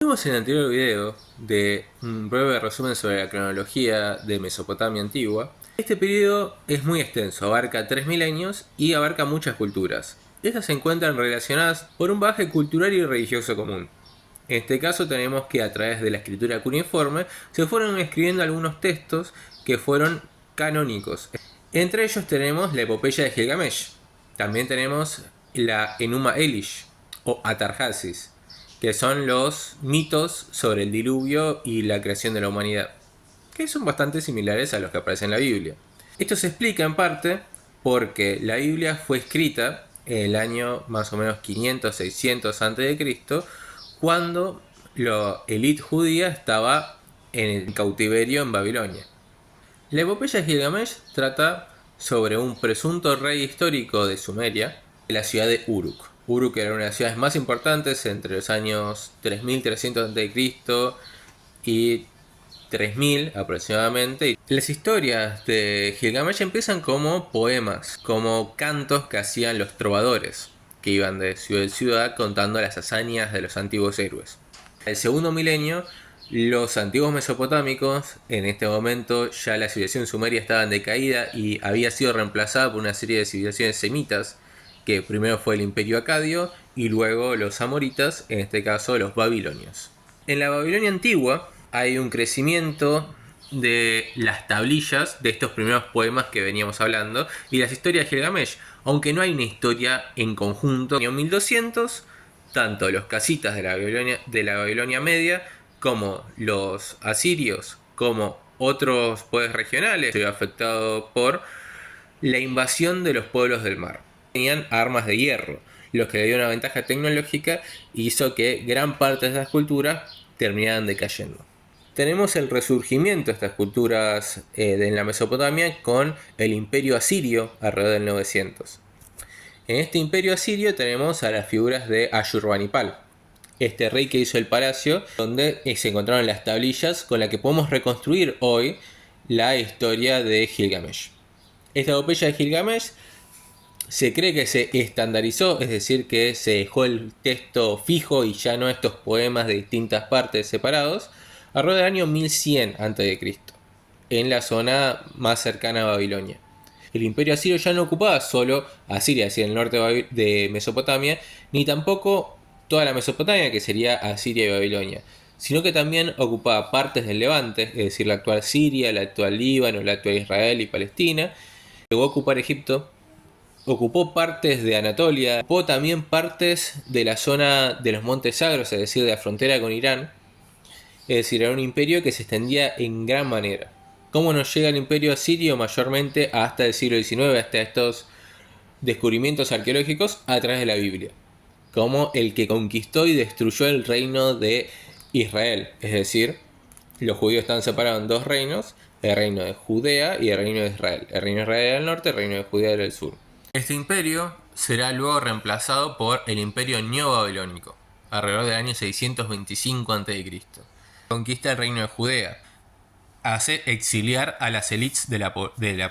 Vimos en el anterior video de un breve resumen sobre la cronología de Mesopotamia antigua. Este periodo es muy extenso, abarca 3000 años y abarca muchas culturas. Estas se encuentran relacionadas por un bagaje cultural y religioso común. En este caso tenemos que a través de la escritura cuneiforme se fueron escribiendo algunos textos que fueron canónicos. Entre ellos tenemos la epopeya de Gilgamesh. También tenemos la Enuma Elish o Atarhasis, que son los mitos sobre el diluvio y la creación de la humanidad, que son bastante similares a los que aparecen en la Biblia. Esto se explica en parte porque la Biblia fue escrita en el año más o menos 500-600 a.C., cuando la élite judía estaba en el cautiverio en Babilonia. La epopeya de Gilgamesh trata sobre un presunto rey histórico de Sumeria, de la ciudad de Uruk. Uruk era una de las ciudades más importantes entre los años 3300 a.C. y 3000 aproximadamente. Las historias de Gilgamesh empiezan como poemas, como cantos que hacían los trovadores, que iban de ciudad en ciudad contando las hazañas de los antiguos héroes. El segundo milenio, los antiguos mesopotámicos, en este momento ya la civilización sumeria estaba en decaída y había sido reemplazada por una serie de civilizaciones semitas, que primero fue el imperio acadio y luego los amoritas, en este caso los babilonios. En la Babilonia antigua hay un crecimiento de las tablillas de estos primeros poemas que veníamos hablando y las historias de Gilgamesh, aunque no hay una historia en conjunto. En el año 1200, tanto los casitas de la Babilonia media como los asirios como otros pueblos regionales se vio afectado por la invasión de los pueblos del mar. Tenían armas de hierro, lo que le dio una ventaja tecnológica y hizo que gran parte de estas culturas terminaran decayendo. Tenemos el resurgimiento de estas culturas en la Mesopotamia con el imperio asirio alrededor del 900. En este imperio asirio tenemos a las figuras de Ashurbanipal, este rey que hizo el palacio, donde se encontraron las tablillas con las que podemos reconstruir hoy la historia de Gilgamesh. Esta epopeya de Gilgamesh se cree que se estandarizó, es decir, que se dejó el texto fijo y ya no estos poemas de distintas partes separados, alrededor del año 1100 a.C., en la zona más cercana a Babilonia. El imperio asirio ya no ocupaba solo Asiria, hacia el norte de Mesopotamia, ni tampoco toda la Mesopotamia, que sería Asiria y Babilonia, sino que también ocupaba partes del Levante, es decir, la actual Siria, la actual Líbano, la actual Israel y Palestina. Llegó a ocupar Egipto, ocupó partes de Anatolia, ocupó también partes de la zona de los Montes Sagros, es decir, de la frontera con Irán. Es decir, era un imperio que se extendía en gran manera. ¿Cómo nos llega el imperio asirio? Mayormente hasta el siglo XIX, hasta estos descubrimientos arqueológicos a través de la Biblia, como el que conquistó y destruyó el reino de Israel. Es decir, los judíos están separados en dos reinos, el reino de Judea y el reino de Israel. El reino de Israel era del norte, el reino de Judea era del sur. Este imperio será luego reemplazado por el imperio neobabilónico, alrededor del año 625 a.C. Conquista el reino de Judea, hace exiliar a las élites de la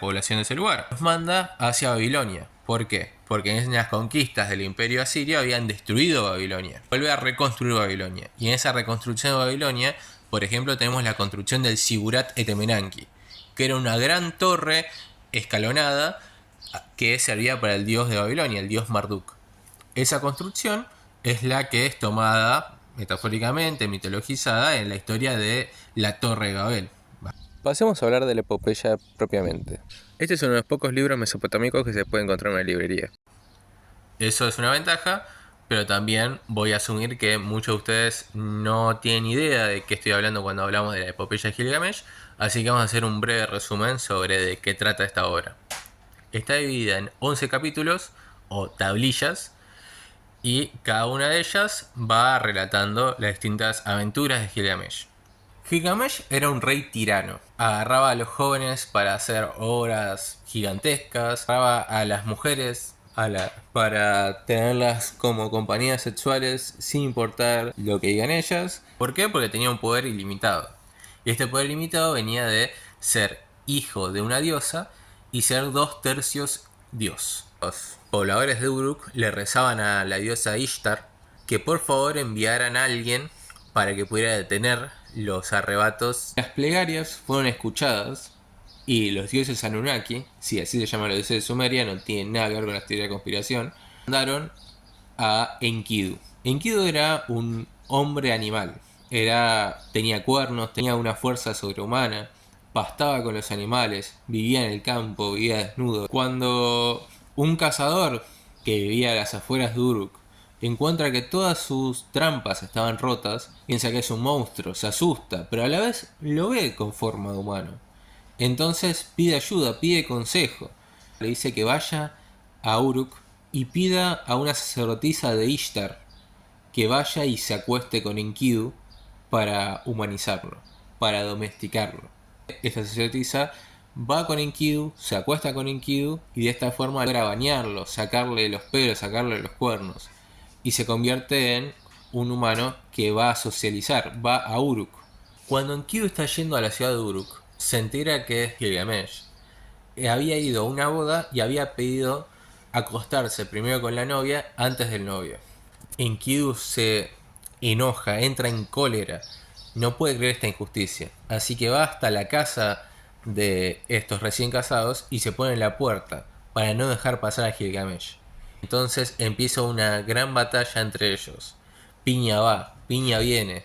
población de ese lugar. Los manda hacia Babilonia. ¿Por qué? Porque en las conquistas del imperio asirio habían destruido Babilonia. Vuelve a reconstruir Babilonia. Y en esa reconstrucción de Babilonia, por ejemplo, tenemos la construcción del Sigurat Etemenanki, que era una gran torre escalonada que servía para el dios de Babilonia, el dios Marduk. Esa construcción es la que es tomada metafóricamente, mitologizada en la historia de la Torre de Babel. Pasemos a hablar de la epopeya propiamente. Este es uno de los pocos libros mesopotámicos que se puede encontrar en una librería. Eso es una ventaja, pero también voy a asumir que muchos de ustedes no tienen idea de qué estoy hablando cuando hablamos de la epopeya de Gilgamesh, así que vamos a hacer un breve resumen sobre de qué trata esta obra. Está dividida en 11 capítulos o tablillas y cada una de ellas va relatando las distintas aventuras de Gilgamesh. Gilgamesh era un rey tirano. Agarraba a los jóvenes para hacer obras gigantescas, agarraba a las mujeres para tenerlas como compañías sexuales sin importar lo que digan ellas. ¿Por qué? Porque tenía un poder ilimitado. Y este poder ilimitado venía de ser hijo de una diosa y ser 2/3 dios. Los pobladores de Uruk le rezaban a la diosa Ishtar que por favor enviaran a alguien para que pudiera detener los arrebatos. Las plegarias fueron escuchadas y los dioses Anunnaki, sí, así se llaman los dioses de Sumeria, no tienen nada que ver con la teoría de conspiración, mandaron a Enkidu. Enkidu era un hombre animal, tenía cuernos, tenía una fuerza sobrehumana, pastaba con los animales, vivía en el campo, vivía desnudo. Cuando un cazador que vivía a las afueras de Uruk encuentra que todas sus trampas estaban rotas, piensa que es un monstruo, se asusta, pero a la vez lo ve con forma de humano. Entonces pide ayuda, pide consejo. Le dice que vaya a Uruk y pida a una sacerdotisa de Ishtar que vaya y se acueste con Enkidu para humanizarlo, para domesticarlo. Esta sacerdotisa va con Enkidu, se acuesta con Enkidu y de esta forma logra bañarlo, sacarle los pelos, sacarle los cuernos y se convierte en un humano que va a socializar, va a Uruk. Cuando Enkidu está yendo a la ciudad de Uruk, se entera que Gilgamesh había ido a una boda y había pedido acostarse primero con la novia antes del novio. Enkidu se enoja, entra en cólera, no puede creer esta injusticia, así que va hasta la casa de estos recién casados y se pone en la puerta para no dejar pasar a Gilgamesh. Entonces empieza una gran batalla entre ellos. Piña va, piña viene,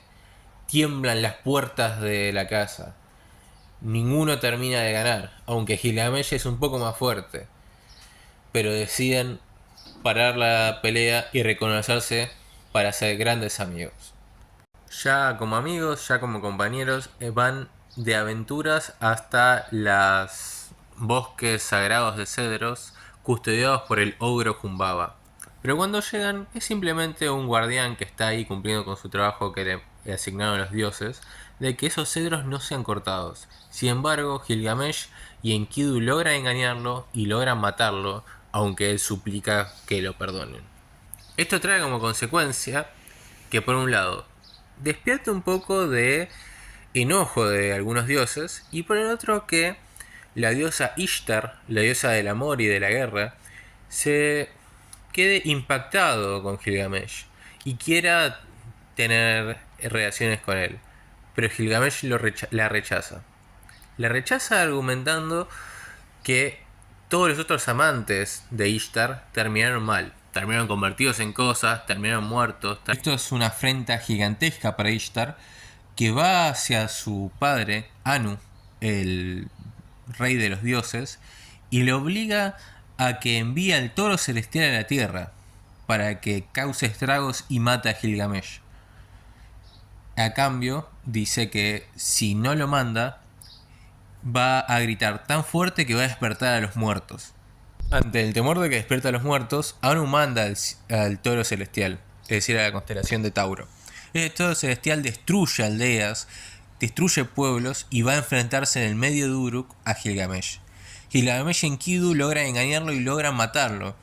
tiemblan las puertas de la casa. Ninguno termina de ganar, aunque Gilgamesh es un poco más fuerte. Pero deciden parar la pelea y reconocerse para ser grandes amigos. Ya como amigos, ya como compañeros, van de aventuras hasta los bosques sagrados de cedros custodiados por el ogro Humbaba. Pero cuando llegan es simplemente un guardián que está ahí cumpliendo con su trabajo que le asignaron los dioses, de que esos cedros no sean cortados. Sin embargo, Gilgamesh y Enkidu logran engañarlo y logran matarlo, aunque él suplica que lo perdonen. Esto trae como consecuencia que por un lado despierta un poco de enojo de algunos dioses y por el otro que la diosa Ishtar, la diosa del amor y de la guerra, se quede impactado con Gilgamesh y quiera tener relaciones con él. Pero Gilgamesh la rechaza. La rechaza argumentando que todos los otros amantes de Ishtar terminaron mal. Terminaron convertidos en cosas, terminaron muertos. Esto es una afrenta gigantesca para Ishtar, que va hacia su padre, Anu, el rey de los dioses, y le obliga a que envíe al toro celestial a la tierra para que cause estragos y mate a Gilgamesh. A cambio, dice que si no lo manda, va a gritar tan fuerte que va a despertar a los muertos. Ante el temor de que despierta a los muertos, Anu manda al toro celestial, es decir, a la constelación de Tauro. El toro celestial destruye aldeas, destruye pueblos y va a enfrentarse en el medio de Uruk a Gilgamesh. Gilgamesh y Enkidu logran engañarlo y logran matarlo.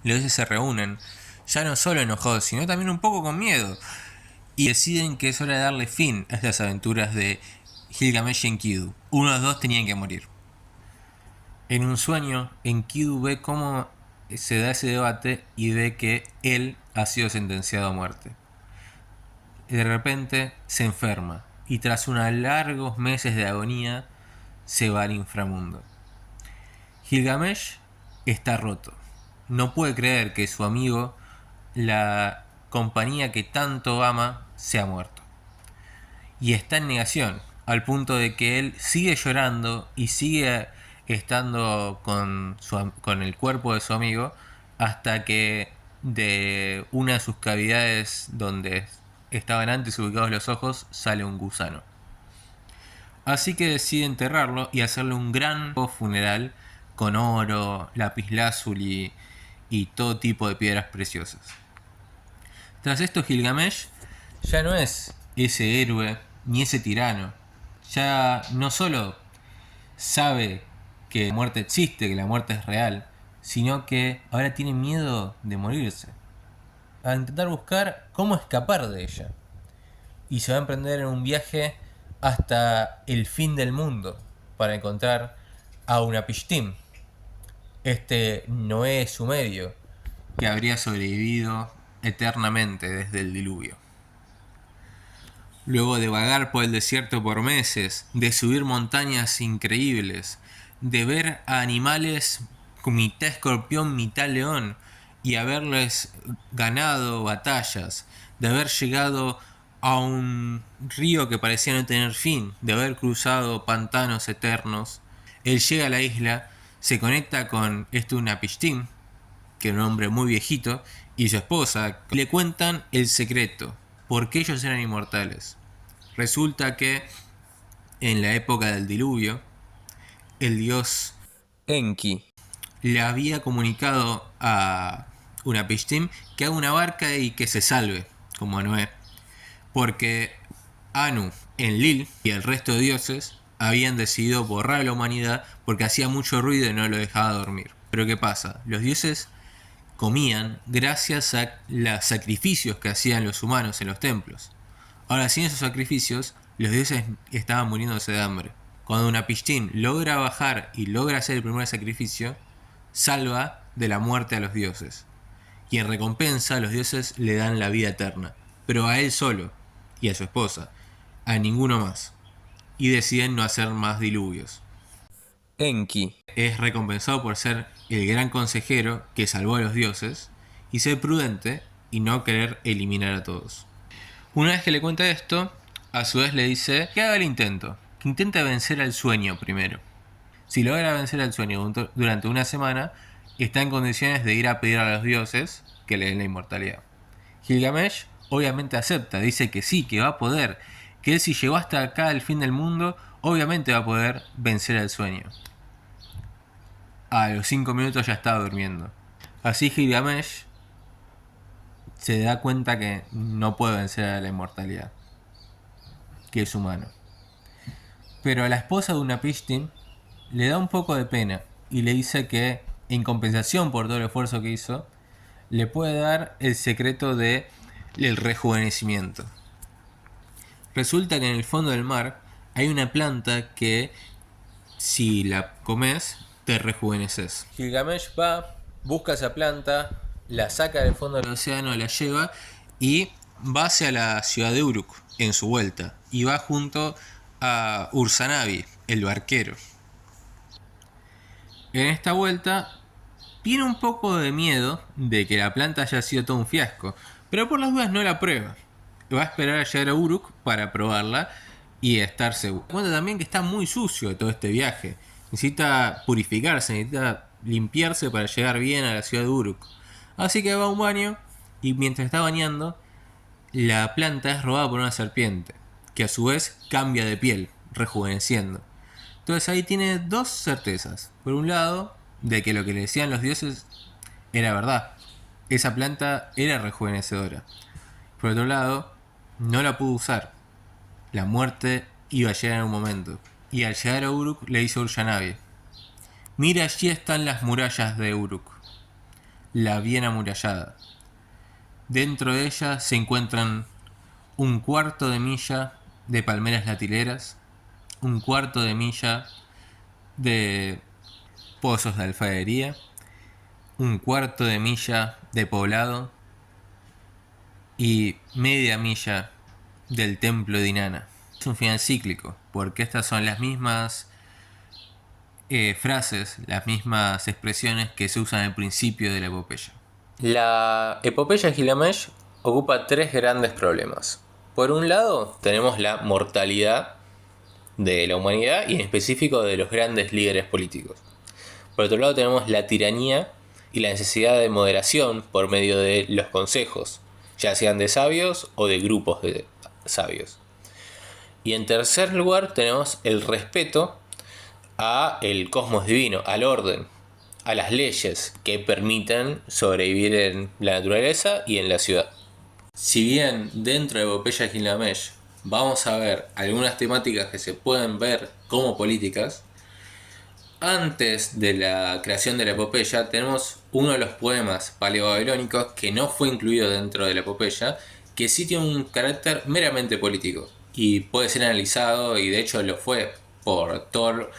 Los dioses se reúnen, ya no solo enojados, sino también un poco con miedo, y deciden que es hora de darle fin a estas aventuras de Gilgamesh y Enkidu. Uno de los dos tenían que morir. En un sueño, Enkidu ve cómo se da ese debate y ve que él ha sido sentenciado a muerte. De repente se enferma y tras unos largos meses de agonía se va al inframundo. Gilgamesh está roto. No puede creer que su amigo, la compañía que tanto ama, se ha muerto. Y está en negación, al punto de que él sigue llorando y sigue estando con el cuerpo de su amigo hasta que de una de sus cavidades donde estaban antes ubicados los ojos sale un gusano. Así que decide enterrarlo y hacerle un gran funeral con oro, lapislázuli y todo tipo de piedras preciosas. Tras esto, Gilgamesh ya no es ese héroe ni ese tirano. Ya no solo sabe que la muerte existe, que la muerte es real, sino que ahora tiene miedo de morirse. A intentar buscar cómo escapar de ella. Y se va a emprender en un viaje hasta el fin del mundo para encontrar a Unapishtim, este Noé sumerio que habría sobrevivido eternamente desde el diluvio. luego de vagar por el desierto por meses, de subir montañas increíbles, de ver a animales mitad escorpión, mitad león, y haberles ganado batallas, de haber llegado a un río que parecía no tener fin, de haber cruzado pantanos eternos. Él llega a la isla, se conecta con Unapishtim, que era un hombre muy viejito, y su esposa. Le cuentan el secreto, por qué ellos eran inmortales. Resulta que en la época del diluvio, el dios Enki le había comunicado a Unapishtim que haga una barca y que se salve, como a Noé, porque Anu, Enlil y el resto de dioses habían decidido borrar a la humanidad porque hacía mucho ruido y no lo dejaba dormir. Pero ¿qué pasa? Los dioses comían gracias a los sacrificios que hacían los humanos en los templos. Ahora, sin esos sacrificios, los dioses estaban muriéndose de hambre. Cuando Unapishtim logra bajar y logra hacer el primer sacrificio, salva de la muerte a los dioses. Y en recompensa, los dioses le dan la vida eterna. Pero a él solo y a su esposa. A ninguno más. Y deciden no hacer más diluvios. Enki es recompensado por ser el gran consejero que salvó a los dioses y ser prudente y no querer eliminar a todos. Una vez que le cuenta esto, a su vez le dice que haga el intento, que intente vencer al sueño primero. Si logra vencer al sueño durante una semana, está en condiciones de ir a pedir a los dioses que le den la inmortalidad. Gilgamesh obviamente acepta, dice que sí, que va a poder, que él si llegó hasta acá al fin del mundo, obviamente va a poder vencer al sueño. A los 5 minutos ya estaba durmiendo. Así Gilgamesh se da cuenta que no puede vencer a la inmortalidad, que es humano. Pero a la esposa de Unapishtim le da un poco de pena y le dice que, en compensación por todo el esfuerzo que hizo, le puede dar el secreto del rejuvenecimiento. Resulta que en el fondo del mar hay una planta que, si la comes, te rejuveneces. Gilgamesh va, busca esa planta, la saca del fondo del océano, la lleva y va hacia la ciudad de Uruk en su vuelta. Y va junto a Ursanabi, el barquero. En esta vuelta tiene un poco de miedo de que la planta haya sido todo un fiasco, pero por las dudas no la prueba. Va a esperar a llegar a Uruk para probarla y estar seguro. Cuenta también que está muy sucio de todo este viaje. Necesita purificarse, necesita limpiarse para llegar bien a la ciudad de Uruk. Así que va a un baño y mientras está bañando, la planta es robada por una serpiente, que a su vez cambia de piel, rejuveneciendo. Entonces ahí tiene dos certezas. Por un lado, de que lo que le decían los dioses era verdad. Esa planta era rejuvenecedora. Por otro lado, no la pudo usar. La muerte iba a llegar en un momento. Y al llegar a Uruk le dice a Ursanabi: mira, allí están las murallas de Uruk, la bien amurallada. Dentro de ella se encuentran un cuarto de milla de palmeras latileras, un cuarto de milla de pozos de alfarería, un cuarto de milla de poblado y media milla del templo de Inanna. Es un final cíclico, porque estas son las mismas frases, las mismas expresiones que se usan al principio de la epopeya. La epopeya de Gilgamesh ocupa tres grandes problemas. Por un lado, tenemos la mortalidad de la humanidad y en específico de los grandes líderes políticos. Por otro lado, tenemos la tiranía y la necesidad de moderación por medio de los consejos, ya sean de sabios o de grupos de sabios. Y en tercer lugar, tenemos el respeto a el cosmos divino, al orden, a las leyes que permiten sobrevivir en la naturaleza y en la ciudad. Si bien dentro de Epopeya de Gilgamesh vamos a ver algunas temáticas que se pueden ver como políticas, antes de la creación de la epopeya tenemos uno de los poemas paleobabilónicos que no fue incluido dentro de la epopeya, que sí tiene un carácter meramente político y puede ser analizado, y de hecho lo fue por Thor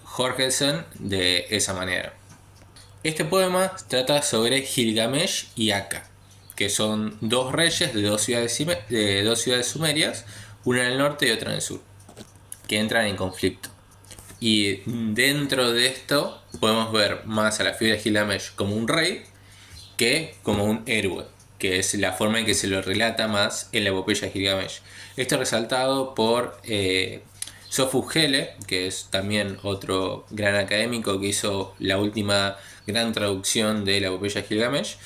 Jorgensen de esa manera. Este poema trata sobre Gilgamesh y Aka, que son dos reyes de dos ciudades sumerias, una en el norte y otra en el sur, que entran en conflicto. Y dentro de esto podemos ver más a la figura de Gilgamesh como un rey que como un héroe, que es la forma en que se lo relata más en la epopeya de Gilgamesh. Esto es resaltado por Sophus Helle, que es también otro gran académico que hizo la última gran traducción de la epopeya de Gilgamesh,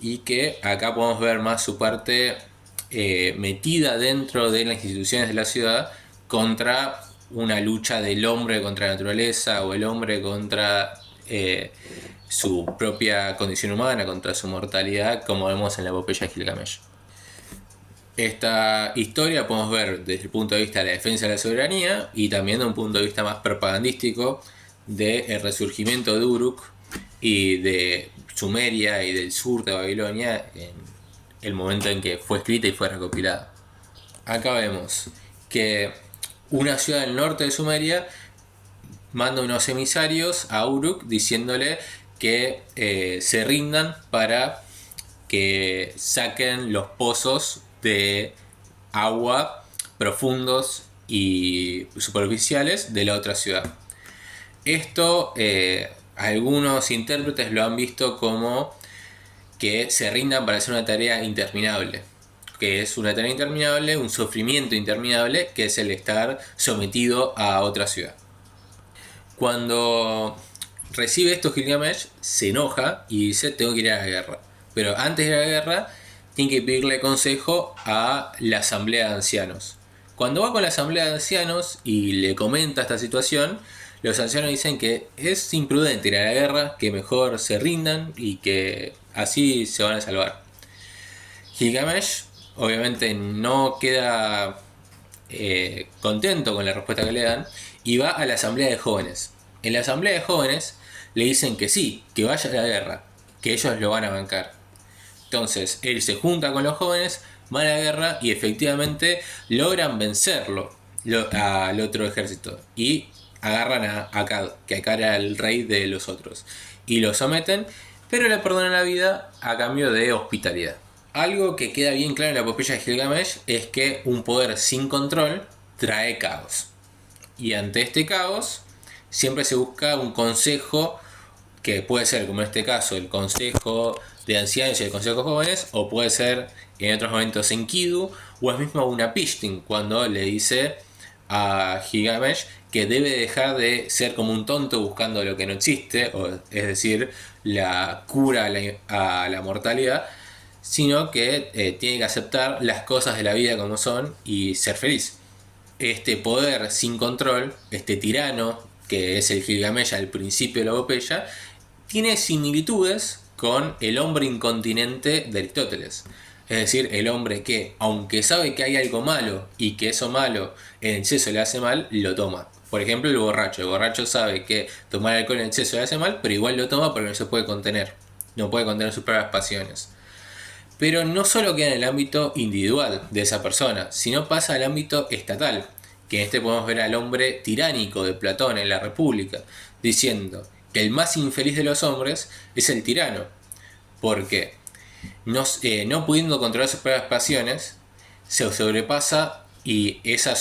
y que acá podemos ver más su parte metida dentro de las instituciones de la ciudad contra una lucha del hombre contra la naturaleza, o el hombre contra su propia condición humana, contra su mortalidad, como vemos en la epopeya de Gilgamesh. Esta historia podemos ver desde el punto de vista de la defensa de la soberanía, y también de un punto de vista más propagandístico del resurgimiento de Uruk y de Sumeria y del sur de Babilonia en el momento en que fue escrita y fue recopilada. Acá vemos que una ciudad del norte de Sumeria manda unos emisarios a Uruk diciéndole que se rindan para que saquen los pozos de agua profundos y superficiales de la otra ciudad. Esto algunos intérpretes lo han visto como que se rindan para hacer una tarea interminable. Que es una tarea interminable, un sufrimiento interminable, que es el estar sometido a otra ciudad. Cuando recibe esto Gilgamesh, se enoja y dice: tengo que ir a la guerra. Pero antes de la guerra, tiene que pedirle consejo a la asamblea de ancianos. Cuando va con la asamblea de ancianos y le comenta esta situación, los ancianos dicen que es imprudente ir a la guerra, que mejor se rindan y que así se van a salvar. Gilgamesh obviamente no queda contento con la respuesta que le dan y va a la asamblea de jóvenes. En la asamblea de jóvenes le dicen que sí, que vaya a la guerra, que ellos lo van a bancar. Entonces él se junta con los jóvenes, va a la guerra y efectivamente logran vencerlo al otro ejército y agarran a Akkad, que Akkad era el rey de los otros, y lo someten, pero le perdonan la vida a cambio de hospitalidad. Algo que queda bien claro en la epopeya de Gilgamesh es que un poder sin control trae caos, y ante este caos siempre se busca un consejo, que puede ser, como en este caso, el consejo de ancianos y el consejo de jóvenes, o puede ser en otros momentos Enkidu, o es mismo una Pishtin, cuando le dice a Gilgamesh que debe dejar de ser como un tonto buscando lo que no existe, es decir, la cura a la mortalidad, sino que tiene que aceptar las cosas de la vida como son y ser feliz. Este poder sin control, este tirano, que es el Gilgamesh al principio de la epopeya, tiene similitudes con el hombre incontinente de Aristóteles. Es decir, el hombre que, aunque sabe que hay algo malo y que eso malo en exceso le hace mal, lo toma. Por ejemplo, el borracho. El borracho sabe que tomar alcohol en exceso le hace mal, pero igual lo toma porque no se puede contener. No puede contener sus propias pasiones. Pero no solo queda en el ámbito individual de esa persona, sino pasa al ámbito estatal, que en este podemos ver al hombre tiránico de Platón en la República, diciendo que el más infeliz de los hombres es el tirano, porque no pudiendo controlar sus propias pasiones, se sobrepasa, y ese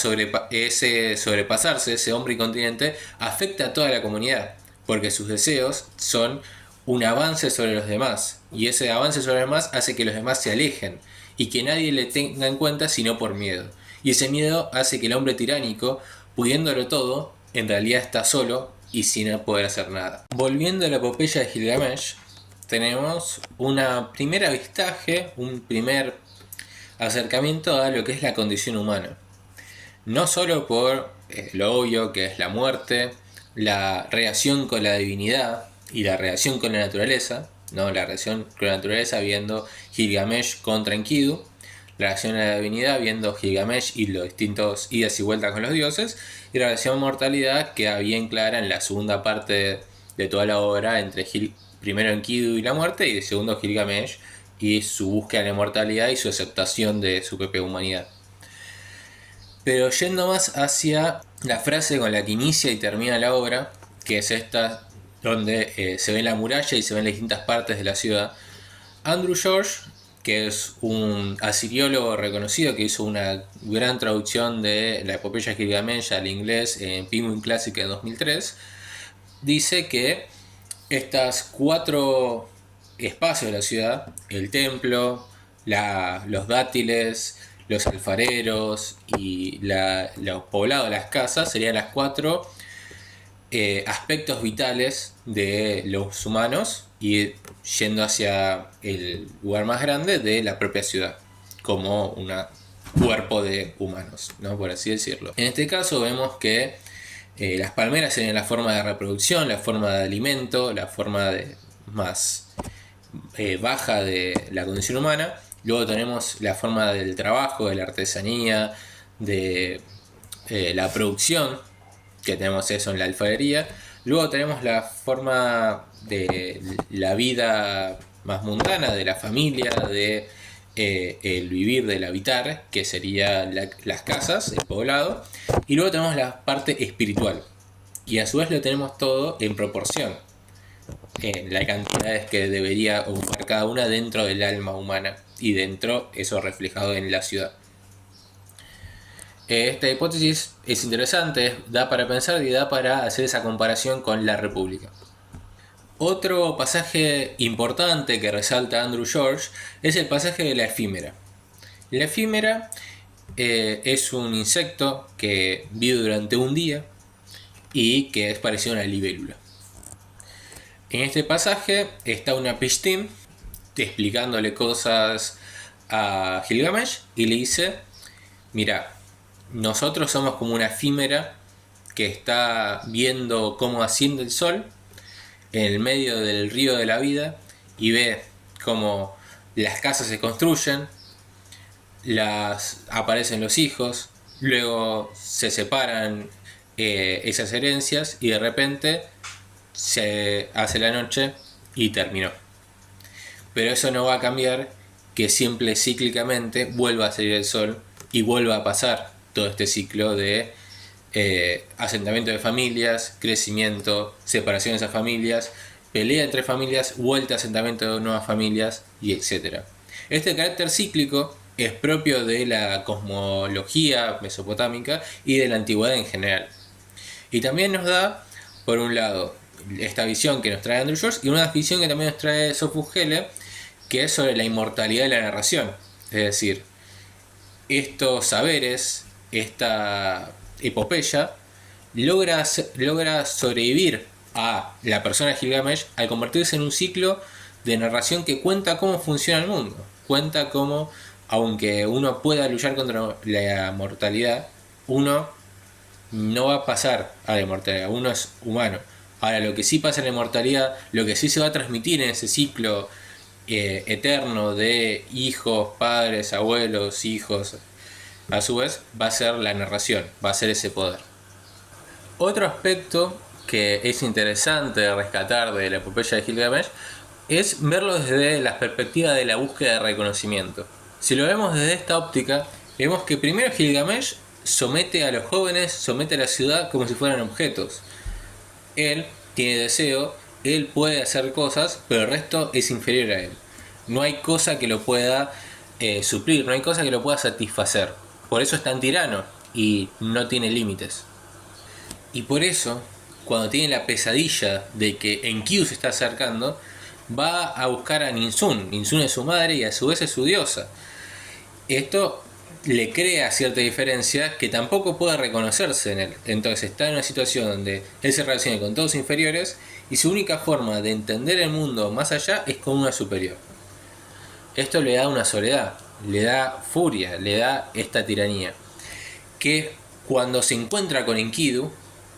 sobrepasarse, ese hombre incontinente, afecta a toda la comunidad, porque sus deseos son un avance sobre los demás, y ese avance sobre los demás hace que los demás se alejen y que nadie le tenga en cuenta sino por miedo, y ese miedo hace que el hombre tiránico, pudiéndolo todo, en realidad está solo y sin poder hacer nada. Volviendo a la epopeya de Gilgamesh, tenemos una primera avistaje, un primer acercamiento a lo que es la condición humana, no solo por lo obvio que es la muerte, la relación con la divinidad y la relación con la naturaleza, ¿no? La relación con la naturaleza viendo Gilgamesh contra Enkidu, la relación a la divinidad viendo Gilgamesh y los distintos idas y vueltas con los dioses, y la relación mortalidad queda bien clara en la segunda parte de toda la obra, entre primero Enkidu y la muerte, y segundo Gilgamesh y su búsqueda de la inmortalidad y su aceptación de su propia humanidad. Pero yendo más hacia la frase con la que inicia y termina la obra, que es esta donde se ve la muralla y se ven las distintas partes de la ciudad, Andrew George que es un asiriólogo reconocido que hizo una gran traducción de la epopeya de Gilgamesh al inglés en Penguin Classic en 2003, dice que estas 4 espacios de la ciudad, el templo, los dátiles, los alfareros y los poblados, las casas, serían las 4 aspectos vitales de los humanos y yendo hacia el lugar más grande de la propia ciudad, como un cuerpo de humanos, ¿no? Por así decirlo. En este caso vemos que las palmeras serían la forma de reproducción, la forma de alimento, la forma más baja de la condición humana. Luego tenemos la forma del trabajo, de la artesanía, de la producción, que tenemos eso en la alfarería. Luego tenemos la forma de la vida más mundana, de la familia, de el vivir, del habitar, que sería las casas, el poblado. Y luego tenemos la parte espiritual, y a su vez lo tenemos todo en proporción, en la cantidad que debería ocupar cada una dentro del alma humana, y dentro eso reflejado en la ciudad. Esta hipótesis es interesante, da para pensar y da para hacer esa comparación con la República. Otro pasaje importante que resalta Andrew George es el pasaje de la efímera. La efímera es un insecto que vive durante un día y que es parecido a una libélula. En este pasaje está una Pishtim explicándole cosas a Gilgamesh y le dice: mira, nosotros somos como una efímera que está viendo cómo asciende el sol en el medio del río de la vida y ve cómo las casas se construyen, aparecen los hijos, luego se separan esas herencias y de repente se hace la noche y terminó. Pero eso no va a cambiar que siempre cíclicamente vuelva a salir el sol y vuelva a pasar todo este ciclo de asentamiento de familias, crecimiento, separación de esas familias, pelea entre familias, vuelta a asentamiento de nuevas familias, y etc. Este carácter cíclico es propio de la cosmología mesopotámica y de la antigüedad en general. Y también nos da, por un lado, esta visión que nos trae Andrew George, y una visión que también nos trae Sophus Helle, que es sobre la inmortalidad de la narración. Es decir, estos saberes, esta epopeya, logra sobrevivir a la persona de Gilgamesh al convertirse en un ciclo de narración que cuenta cómo funciona el mundo. Cuenta cómo, aunque uno pueda luchar contra la mortalidad, uno no va a pasar a la inmortalidad, uno es humano. Ahora, lo que sí pasa en la inmortalidad, lo que sí se va a transmitir en ese ciclo eterno de hijos, padres, abuelos, hijos, a su vez va a ser la narración, va a ser ese poder. Otro aspecto que es interesante rescatar de la epopeya de Gilgamesh es verlo desde la perspectiva de la búsqueda de reconocimiento. Si lo vemos desde esta óptica, vemos que primero Gilgamesh somete a los jóvenes, somete a la ciudad como si fueran objetos. Él tiene deseo, él puede hacer cosas, pero el resto es inferior a él. No hay cosa que lo pueda suplir, no hay cosa que lo pueda satisfacer. Por eso es tan tirano y no tiene límites. Y por eso, cuando tiene la pesadilla de que Enkidu se está acercando, va a buscar a Ninsun. Ninsun es su madre y a su vez es su diosa. Esto le crea cierta diferencia que tampoco puede reconocerse en él. Entonces está en una situación donde él se relaciona con todos inferiores y su única forma de entender el mundo más allá es con una superior. Esto le da una soledad, le da furia, le da esta tiranía, que cuando se encuentra con Enkidu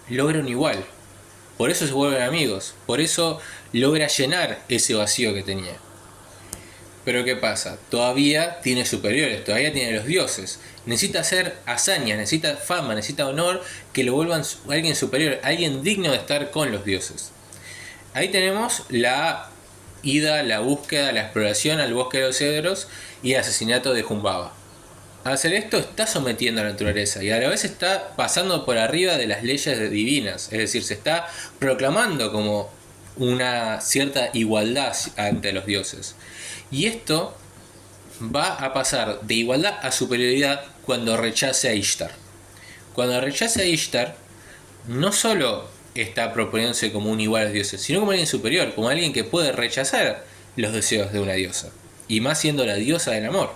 logra un igual. Por eso se vuelven amigos, por eso logra llenar ese vacío que tenía. Pero ¿qué pasa? Todavía tiene superiores, todavía tiene los dioses. Necesita hacer hazañas, necesita fama, necesita honor, que lo vuelvan alguien superior, alguien digno de estar con los dioses. Ahí tenemos la ida, la búsqueda, la exploración al bosque de los cedros y el asesinato de Humbaba. Al hacer esto está sometiendo a la naturaleza y a la vez está pasando por arriba de las leyes divinas, es decir, se está proclamando como una cierta igualdad ante los dioses. Y esto va a pasar de igualdad a superioridad cuando rechace a Ishtar. Cuando rechace a Ishtar, no solo está proponiéndose como un igual a los dioses, sino como alguien superior, como alguien que puede rechazar los deseos de una diosa, y más siendo la diosa del amor.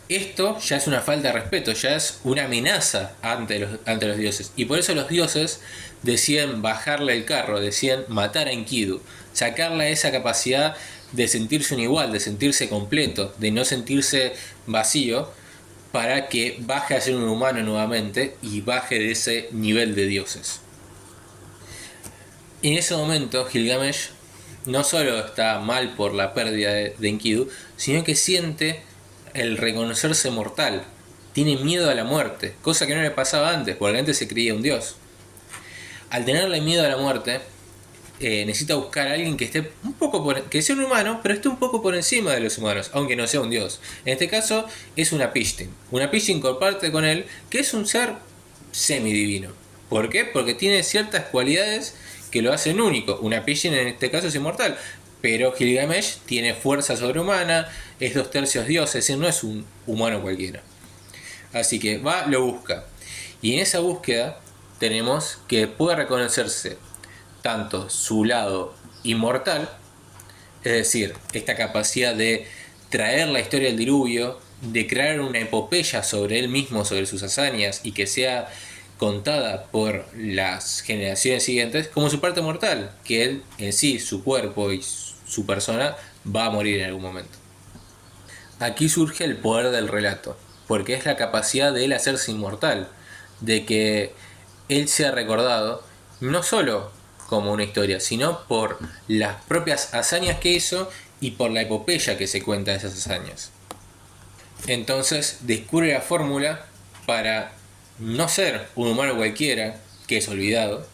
Esto ya es una falta de respeto, ya es una amenaza ante los dioses, y por eso los dioses deciden bajarle el carro, deciden matar a Enkidu, sacarle esa capacidad de sentirse un igual, de sentirse completo, de no sentirse vacío, para que baje a ser un humano nuevamente y baje de ese nivel de dioses. En ese momento Gilgamesh no solo está mal por la pérdida de Enkidu, sino que siente el reconocerse mortal. Tiene miedo a la muerte, cosa que no le pasaba antes, porque antes se creía un dios. Al tenerle miedo a la muerte, necesita buscar a alguien que esté un poco que sea un humano, pero esté un poco por encima de los humanos, aunque no sea un dios. En este caso es una Pishtim. Una Pishtim comparte con él que es un ser semidivino. ¿Por qué? Porque tiene ciertas cualidades que lo hacen único. Una Pishtim en este caso es inmortal, pero Gilgamesh tiene fuerza sobrehumana, es 2/3 dios, es decir, no es un humano cualquiera. Así que va, lo busca. Y en esa búsqueda tenemos que puede reconocerse tanto su lado inmortal, es decir, esta capacidad de traer la historia del diluvio, de crear una epopeya sobre él mismo, sobre sus hazañas, y que sea contada por las generaciones siguientes, como su parte mortal, que él en sí, su cuerpo y su persona, va a morir en algún momento. Aquí surge el poder del relato, porque es la capacidad de él hacerse inmortal, de que él sea recordado no solo como una historia, sino por las propias hazañas que hizo y por la epopeya que se cuenta de esas hazañas. Entonces descubre la fórmula para no ser un humano cualquiera que es olvidado,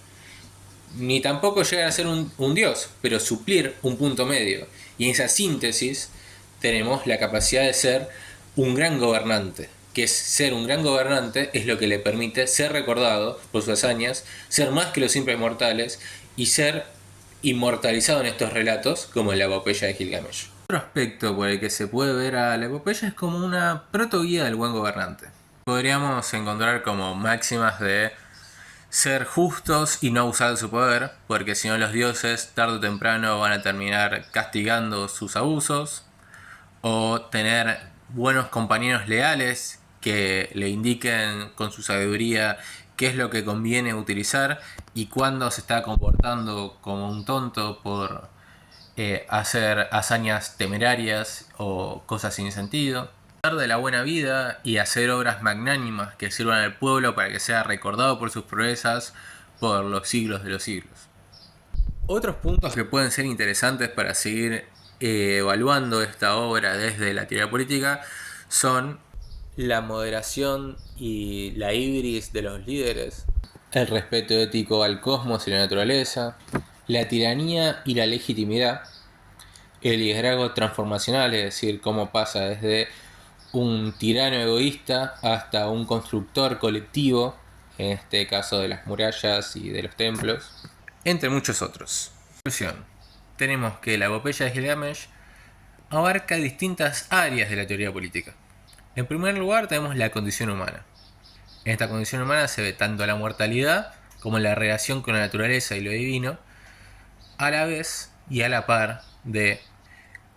ni tampoco llegar a ser un dios, pero suplir un punto medio. Y en esa síntesis tenemos la capacidad de ser un gran gobernante, que es ser un gran gobernante es lo que le permite ser recordado por sus hazañas, ser más que los simples mortales y ser inmortalizado en estos relatos como en la epopeya de Gilgamesh. Otro aspecto por el que se puede ver a la epopeya es como una protoguía del buen gobernante. Podríamos encontrar como máximas de ser justos y no abusar de su poder, porque si no los dioses tarde o temprano van a terminar castigando sus abusos, o tener buenos compañeros leales que le indiquen con su sabiduría qué es lo que conviene utilizar y cuándo se está comportando como un tonto por hacer hazañas temerarias o cosas sin sentido. De la buena vida y hacer obras magnánimas que sirvan al pueblo para que sea recordado por sus proezas por los siglos de los siglos. Otros puntos que pueden ser interesantes para seguir evaluando esta obra desde la teoría política son la moderación y la ibris de los líderes, el respeto ético al cosmos y la naturaleza, la tiranía y la legitimidad, el liderazgo transformacional, es decir, cómo pasa desde un tirano egoísta hasta un constructor colectivo, en este caso de las murallas y de los templos, entre muchos otros. Conclusión. Tenemos que la epopeya de Gilgamesh abarca distintas áreas de la teoría política. En primer lugar tenemos la condición humana. En esta condición humana se ve tanto la mortalidad como la relación con la naturaleza y lo divino, a la vez y a la par de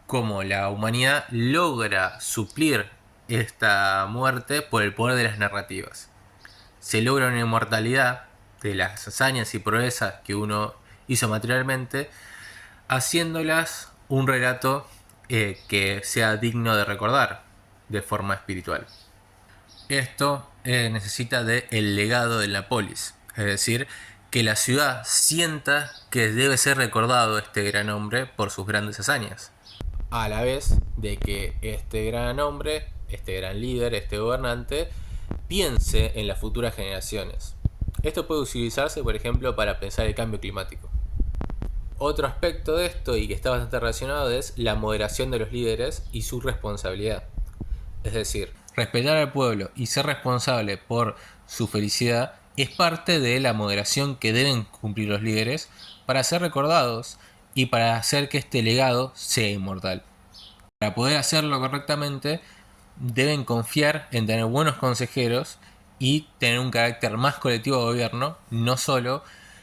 cómo la humanidad logra suplir esta muerte por el poder de las narrativas. Se logra una inmortalidad de las hazañas y proezas que uno hizo materialmente, haciéndolas un relato que sea digno de recordar de forma espiritual. Esto necesita del legado de la polis, es decir, que la ciudad sienta que debe ser recordado este gran hombre por sus grandes hazañas, a la vez de que este gran hombre, este gran líder, este gobernante, piense en las futuras generaciones. Esto puede utilizarse, por ejemplo, para pensar el cambio climático. Otro aspecto de esto, y que está bastante relacionado, es la moderación de los líderes y su responsabilidad. Es decir, respetar al pueblo y ser responsable por su felicidad es parte de la moderación que deben cumplir los líderes para ser recordados y para hacer que este legado sea inmortal. Para poder hacerlo correctamente, deben confiar en tener buenos consejeros y tener un carácter más colectivo de gobierno, no solo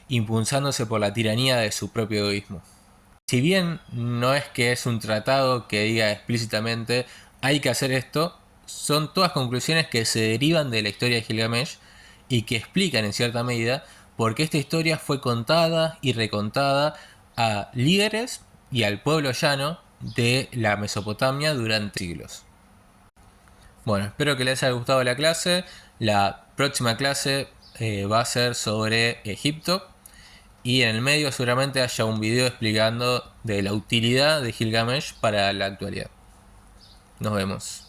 impulsándose por la tiranía de su propio egoísmo. Si bien no es que es un tratado que diga explícitamente hay que hacer esto, son todas conclusiones que se derivan de la historia de Gilgamesh y que explican en cierta medida por qué esta historia fue contada y recontada a líderes y al pueblo llano de la Mesopotamia durante siglos. Bueno, espero que les haya gustado la clase. La próxima clase va a ser sobre Egipto. Y en el medio seguramente haya un video explicando de la utilidad de Gilgamesh para la actualidad. Nos vemos.